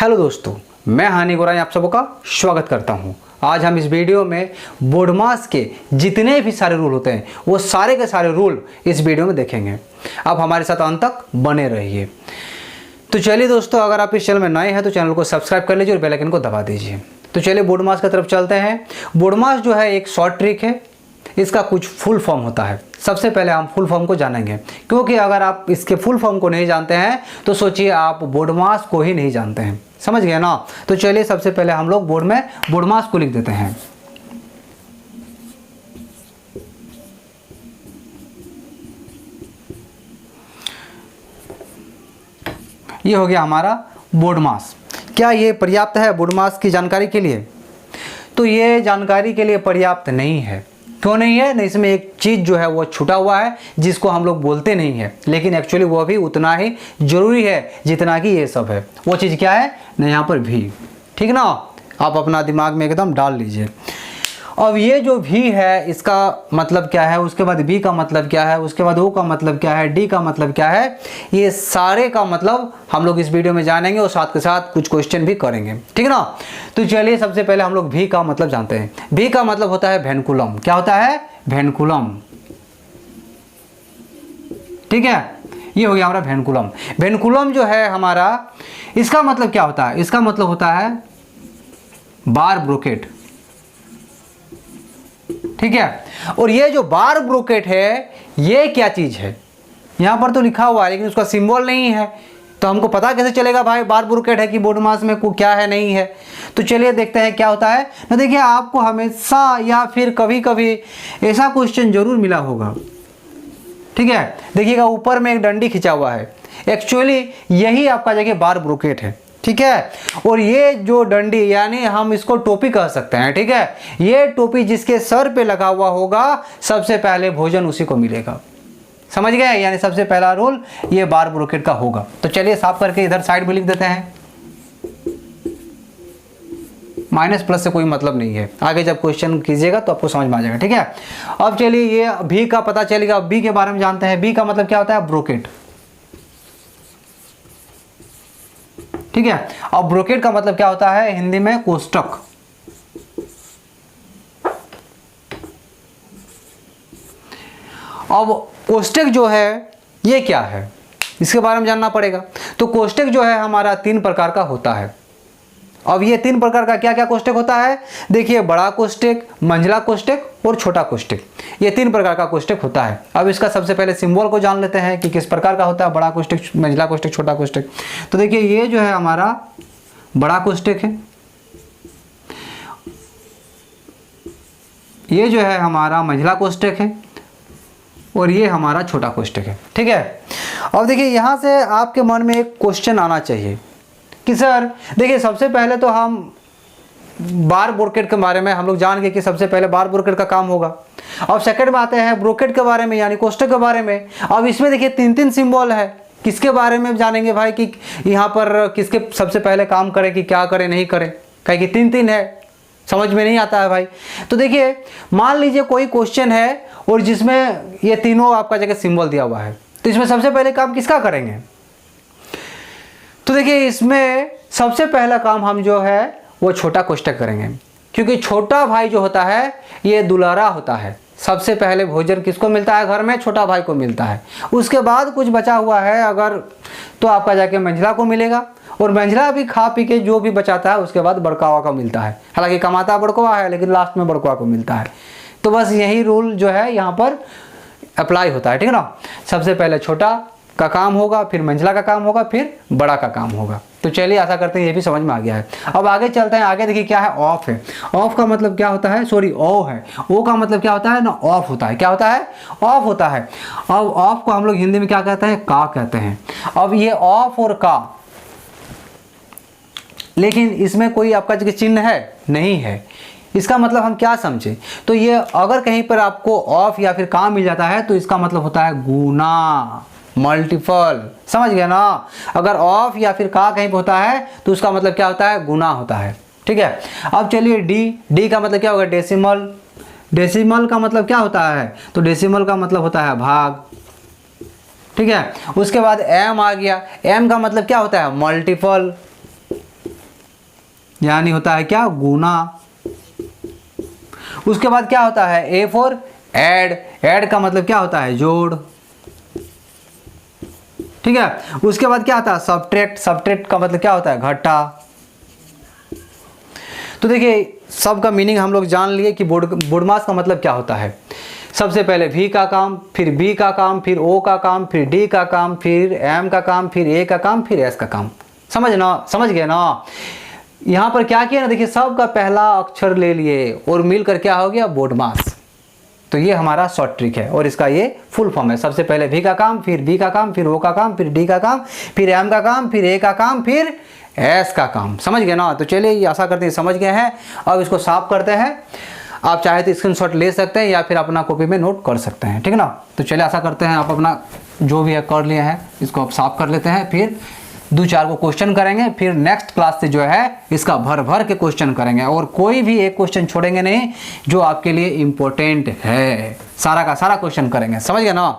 Hello दोस्तों, मैं हानि गोराई आप सबका स्वागत करता हूं। आज हम इस वीडियो में बोडमास के जितने भी सारे रूल होते हैं वो सारे के सारे रूल इस वीडियो में देखेंगे। आप हमारे साथ अंत तक बने रहिए। तो चलिए दोस्तों, अगर आप इस चैनल में नए हैं तो चैनल को सब्सक्राइब कर लीजिए और बेल आइकन को दबा दीजिए। तो चलिए बोडमास की तरफ चलते हैं। बोडमास जो है एक शॉर्ट ट्रिक है, इसका कुछ फुल फॉर्म होता है। सबसे पहले हम फुल फॉर्म को जानेंगे, क्योंकि अगर आप इसके फुल फॉर्म को नहीं जानते हैं तो सोचिए आप बोडमास को ही नहीं जानते हैं। समझ गए ना? तो चलिए सबसे पहले हम लोग बोर्ड में बोडमास को लिख देते हैं। ये हो गया हमारा बोडमास। क्या ये पर्याप्त है बोडमास की जानकारी के लिए? तो ये जानकारी के लिए पर्याप्त नहीं है। क्यों नहीं है? नहीं, इसमें एक चीज़ जो है वो छूटा हुआ है जिसको हम लोग बोलते नहीं है, लेकिन एक्चुअली वो भी उतना ही जरूरी है जितना कि ये सब है। वो चीज़ क्या है ना, यहाँ पर भी। ठीक ना? आप अपना दिमाग में एकदम डाल लीजिए। अब ये जो भी है इसका मतलब क्या है, उसके बाद बी का मतलब क्या है, उसके बाद ओ का मतलब क्या है, डी का मतलब क्या है, ये सारे का मतलब हम लोग इस वीडियो में जानेंगे और साथ के साथ कुछ क्वेश्चन भी करेंगे। ठीक ना? तो चलिए सबसे पहले हम लोग भी का मतलब जानते हैं। भी का मतलब होता है वेनकुलम। क्या होता है? वेनकुलम। ठीक है, ये हो गया हमारा वेनकुलम। वेनकुलम जो है हमारा, इसका मतलब क्या होता है? इसका मतलब होता है बार ब्रोकेट। ठीक है, और ये जो बार ब्रोकेट है ये क्या चीज है? यहां पर तो लिखा हुआ है लेकिन उसका सिंबल नहीं है, तो हमको पता कैसे चलेगा भाई बार ब्रोकेट है कि बोडमास में को क्या है नहीं है? तो चलिए देखते हैं क्या होता है ना। देखिए, आपको हमेशा या फिर कभी कभी ऐसा क्वेश्चन जरूर मिला होगा। ठीक है, देखिएगा ऊपर में एक डंडी खिंचा हुआ है, एक्चुअली यही आपका जगह बार ब्रोकेट है। ठीक है, और ये जो डंडी यानी हम इसको टोपी कह सकते हैं। ठीक है, ये टोपी जिसके सर पे लगा हुआ होगा सबसे पहले भोजन उसी को मिलेगा। समझ गए? यानी सबसे पहला रूल ये बार ब्रोकेट का होगा। तो चलिए साफ करके इधर साइड में लिख देते हैं। माइनस प्लस से कोई मतलब नहीं है, आगे जब क्वेश्चन कीजिएगा तो आपको समझ में आ जाएगा। ठीक है, अब चलिए ये भी का पता चलेगा। बी के बारे में जानते हैं। बी का मतलब क्या होता है? ब्रोकेट। ठीक है, अब ब्रोकेट का मतलब क्या होता है हिंदी में? कोष्टक। अब कोष्टक जो है ये क्या है, इसके बारे में जानना पड़ेगा। तो कोष्टक जो है हमारा 3 प्रकार का होता है। अब ये 3 प्रकार का क्या क्या कोष्टक होता है? देखिए, बड़ा कोष्टक, मंझला कोष्टक और छोटा कोष्टक। ये 3 प्रकार का कोष्टक होता है। अब इसका सबसे पहले सिंबल को जान लेते हैं कि किस प्रकार का होता है बड़ा कोष्टक, मंझला कोष्टक, छोटा कोष्टक। तो देखिए, ये जो है हमारा बड़ा कोष्टक है, ये जो है हमारा मंझला कोष्टक है और ये हमारा छोटा कोष्टक है। ठीक है, अब देखिए यहाँ से आपके मन में एक क्वेश्चन आना चाहिए कि सर देखिए, सबसे पहले तो हम बार ब्रोकेट के बारे में हम लोग जान गए कि सबसे पहले बार ब्रोकेट का काम होगा। अब सेकंड में आते हैं ब्रोकेट के बारे में यानी कोष्टक के बारे में। अब इसमें देखिए 3 सिंबल है, किसके बारे में जानेंगे भाई कि यहाँ पर किसके सबसे पहले काम करे कि क्या करे नहीं करे, कहीं कि 3 है, समझ में नहीं आता है भाई। तो देखिए, मान लीजिए कोई क्वेश्चन है और जिसमें ये तीनों आपका जगह सिंबल दिया हुआ है, तो इसमें सबसे पहले काम किसका करेंगे? तो देखिए, इसमें सबसे पहला काम हम जो है वो छोटा कोष्टक करेंगे, क्योंकि छोटा भाई जो होता है ये दुलारा होता है। सबसे पहले भोजन किसको मिलता है घर में? छोटा भाई को मिलता है। उसके बाद कुछ बचा हुआ है अगर, तो आपका जाके मंझला को मिलेगा, और मंझला भी खा पी के जो भी बचाता है उसके बाद बड़कावा का मिलता है। हालांकि कमाता बड़कवा है लेकिन लास्ट में बड़कवा को मिलता है। तो बस यही रूल जो है यहाँ पर अप्लाई होता है। ठीक है ना? सबसे पहले छोटा का काम होगा, फिर मंझला का काम होगा, फिर बड़ा का काम होगा। तो चलिए आशा करते हैं ये भी समझ में आ गया है। अब आगे चलते हैं। आगे देखिए क्या है? ऑफ है। ऑफ का मतलब क्या होता है? सॉरी, ओ है। ओ का मतलब क्या होता है ना? ऑफ होता है। क्या होता है? ऑफ होता है। अब ऑफ को हम लोग हिंदी में क्या कहते हैं? का कहते हैं। अब ये ऑफ और का, लेकिन इसमें कोई आपका जगह चिन्ह है नहीं है। इसका मतलब हम क्या समझे? तो ये अगर कहीं पर आपको ऑफ या फिर का मिल जाता है तो इसका मतलब होता है गुना, मल्टीपल। समझ गया ना? अगर ऑफ या फिर का कहीं पर होता है तो उसका मतलब क्या होता है? गुना होता है। ठीक है, अब चलिए डी। डी का मतलब क्या होगा? डेसिमल। डेसिमल का मतलब क्या होता है? तो डेसिमल का मतलब होता है भाग। ठीक है, उसके बाद एम आ गया। एम का मतलब क्या होता है? मल्टीपल। यानी होता है क्या, गुना। उसके बाद क्या होता है, ए फॉर ऐड। ऐड का मतलब क्या होता है, जोड़। ठीक है। उसके बाद क्या आता है, सब्ट्रैक्ट। सब्ट्रैक्ट का मतलब क्या होता है, घटा। तो देखिए सब का मीनिंग हम लोग जान लिए कि बोडमास का मतलब क्या होता है। सबसे पहले वी का काम, फिर बी का काम, फिर ओ का काम, फिर डी का काम, फिर एम का काम, फिर ए का काम, फिर एस का काम। समझ गए ना। यहाँ पर क्या किया ना, देखिए सब का पहला अक्षर ले लिए और मिलकर क्या हो गया, बोडमास। तो ये हमारा शॉर्ट ट्रिक है और इसका ये फुल फॉर्म है। सबसे पहले वी का काम, फिर बी का काम, फिर ओ का काम, फिर डी का काम, फिर एम का काम, फिर ए का काम, फिर एस का काम। समझ गए ना। तो चलिए ये आशा करते हैं समझ गए हैं। अब इसको साफ करते हैं। आप चाहे तो स्क्रीनशॉट ले सकते हैं या फिर अपना कॉपी में नोट कर सकते हैं, ठीक है ना। तो चलिए आशा करते हैं आप अपना जो भी है कर लिए हैं, इसको आप साफ कर लेते हैं। फिर 2-4 को क्वेश्चन करेंगे, फिर नेक्स्ट क्लास से जो है इसका भर भर के क्वेश्चन करेंगे और कोई भी एक क्वेश्चन छोड़ेंगे नहीं जो आपके लिए इम्पोर्टेंट है। सारा का सारा क्वेश्चन करेंगे, समझ गए ना।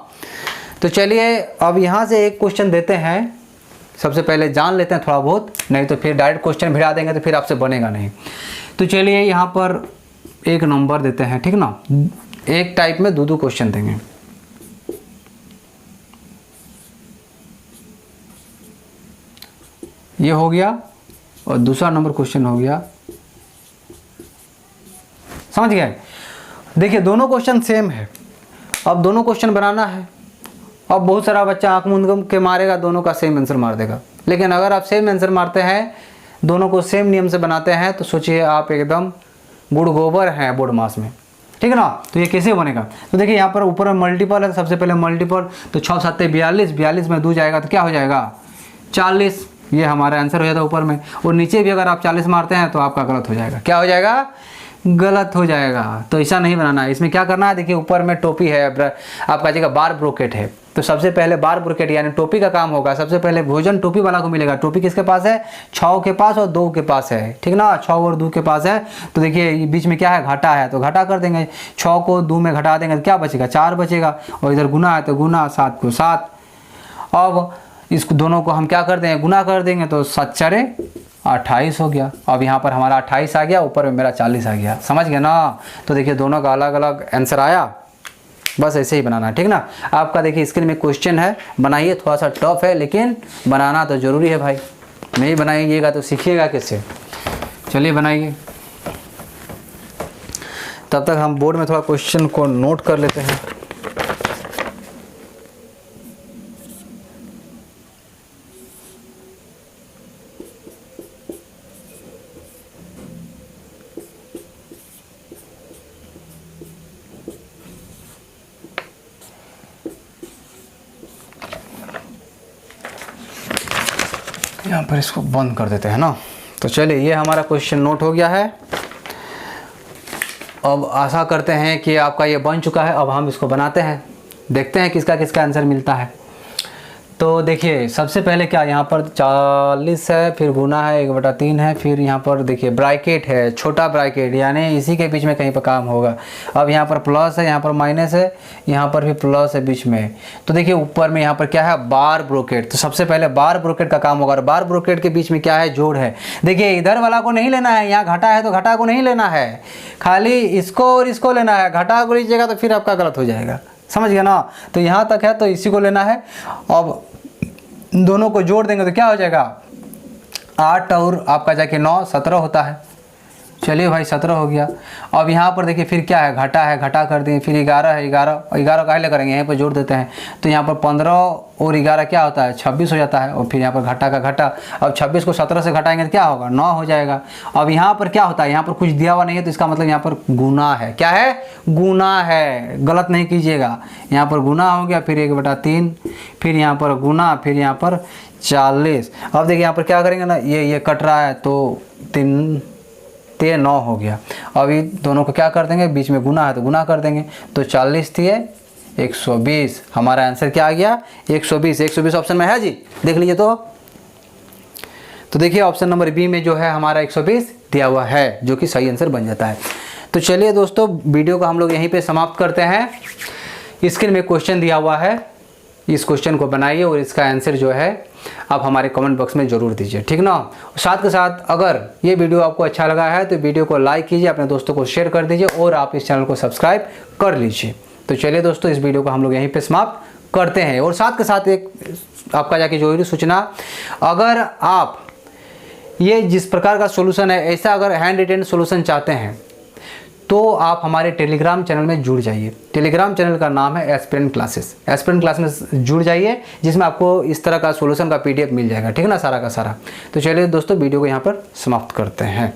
तो चलिए अब यहाँ से एक क्वेश्चन देते हैं। सबसे पहले जान लेते हैं थोड़ा बहुत, नहीं तो फिर डायरेक्ट क्वेश्चन भिड़ा देंगे तो फिर आपसे बनेगा नहीं। तो चलिए यहाँ पर एक नंबर देते हैं, ठीक ना। एक टाइप में 2-2 क्वेश्चन देंगे। ये हो गया और दूसरा नंबर क्वेश्चन हो गया। समझ गए। देखिए दोनों क्वेश्चन सेम है। अब दोनों क्वेश्चन बनाना है। अब बहुत सारा बच्चा आंख मूंद के मारेगा, दोनों का सेम आंसर मार देगा। लेकिन अगर आप सेम आंसर मारते हैं, दोनों को सेम नियम से बनाते हैं, तो सोचिए आप एकदम गुड़ गोबर हैं बोडमास में, ठीक है ना। तो ये कैसे बनेगा, तो देखिए यहाँ पर ऊपर मल्टीपल है। सबसे पहले मल्टीपल, तो 6 7 42, 42 में 2 जाएगा तो क्या हो जाएगा, 40। ये हमारा आंसर हो जाता है ऊपर में। और नीचे भी अगर आप 40 मारते हैं तो आपका गलत हो जाएगा। क्या हो जाएगा, गलत हो जाएगा। तो ऐसा नहीं बनाना है। इसमें क्या करना है, देखिए ऊपर में टोपी है, आपका जगह बार ब्रोकेट है। तो सबसे पहले बार ब्रोकेट यानी टोपी का काम होगा। सबसे पहले भोजन टोपी वाला को मिलेगा। टोपी किसके पास है, 6 के पास और 2 के पास है, ठीक ना। 6 और 2 के पास है। तो देखिए बीच में क्या है, घाटा है, तो घाटा कर देंगे। 6 को 2 में घटा देंगे तो क्या बचेगा, 4 बचेगा। और इधर गुना है तो गुना, 7 को 7। अब इसको दोनों को हम क्या कर देंगे, गुना कर देंगे। तो 7 4 28 हो गया। अब यहाँ पर हमारा 28 आ गया, ऊपर में मेरा 40 आ गया। समझ गए ना। तो देखिए दोनों का अलग अलग आंसर आया। बस ऐसे ही बनाना है, ठीक ना। आपका देखिए स्क्रीन में क्वेश्चन है, बनाइए। थोड़ा सा टफ है लेकिन बनाना तो ज़रूरी है भाई। नहीं बनाइएगा तो सीखिएगा कैसे। चलिए बनाइए। तब तक हम बोर्ड में थोड़ा क्वेश्चन को नोट कर लेते हैं। यहाँ पर इसको बंद कर देते हैं ना। तो चलिए ये हमारा क्वेश्चन नोट हो गया है। अब आशा करते हैं कि आपका ये बन चुका है। अब हम इसको बनाते हैं, देखते हैं किसका किसका आंसर मिलता है। तो देखिए सबसे पहले क्या, यहाँ पर 40 है, फिर गुना है 1/3 है, फिर यहाँ पर देखिए ब्रैकेट है, छोटा ब्रैकेट, यानी इसी के बीच में कहीं पर काम होगा। अब यहाँ पर प्लस है, यहाँ पर माइनस है, यहाँ पर भी प्लस है बीच में। तो देखिए ऊपर में यहाँ पर क्या है, बार ब्रोकेट। तो सबसे पहले बार ब्रोकेट का काम होगा। और बार ब्रोकेट के बीच में क्या है, जोड़ है। देखिए इधर वाला को नहीं लेना है, यहाँ घटा है तो घटा को नहीं लेना है, खाली इसको और इसको लेना है। घटा को लीजिएगा तो फिर आपका गलत हो जाएगा। समझ गया ना। तो यहाँ तक है तो इसी को लेना है। अब दोनों को जोड़ देंगे तो क्या हो जाएगा, 8 और आपका जाके 9, 17 होता है। चलिए भाई 17 हो गया। अब यहाँ पर देखिए फिर क्या है, घटा है, घटा कर दिए। फिर 11 है, 11 काहे ले करेंगे, यहीं पर जोड़ देते हैं। तो यहाँ पर 15 और 11 क्या होता है, 26 हो जाता है। और फिर यहाँ पर घटा का घटा। अब 26 को 17 से घटाएंगे तो क्या होगा, 9 हो जाएगा। अब यहाँ पर क्या होता है, यहाँ पर कुछ दिया हुआ नहीं है तो इसका मतलब यहाँ पर गुना है। क्या है, गुना है, गलत नहीं कीजिएगा। यहाँ पर गुना हो गया, फिर 1/3, फिर यहाँ पर गुना, फिर यहाँ पर 40। अब देखिए यहाँ पर क्या करेंगे ना, ये कट रहा है तो 3 9 हो गया। अभी दोनों को क्या कर देंगे, बीच में गुना है तो गुना कर देंगे। तो 40 थी 120। हमारा आंसर क्या आ गया, 120। 120 ऑप्शन में है जी, देख लीजिए। तो देखिए ऑप्शन नंबर बी में जो है हमारा 120 दिया हुआ है, जो कि सही आंसर बन जाता है। तो चलिए दोस्तों वीडियो को हम लोग यहीं पे समाप्त करते हैं। स्क्रीन में क्वेश्चन दिया हुआ है, इस क्वेश्चन को बनाइए और इसका आंसर जो है आप हमारे कमेंट बॉक्स में ज़रूर दीजिए, ठीक ना। साथ के साथ अगर ये वीडियो आपको अच्छा लगा है तो वीडियो को लाइक कीजिए, अपने दोस्तों को शेयर कर दीजिए और आप इस चैनल को सब्सक्राइब कर लीजिए। तो चलिए दोस्तों, इस वीडियो को हम लोग यहीं पे समाप्त करते हैं। और साथ के साथ एक आपका जाके जरूरी सूचना, अगर आप ये जिस प्रकार का सॉल्यूशन है ऐसा अगर हैंड रिटेन सॉल्यूशन चाहते हैं तो आप हमारे टेलीग्राम चैनल में जुड़ जाइए। टेलीग्राम चैनल का नाम है एस्पिरेंट क्लासेस। एस्पिरेंट क्लास में जुड़ जाइए, जिसमें आपको इस तरह का सॉल्यूशन का PDF मिल जाएगा, ठीक है ना, सारा का सारा। तो चलिए दोस्तों, वीडियो को यहाँ पर समाप्त करते हैं।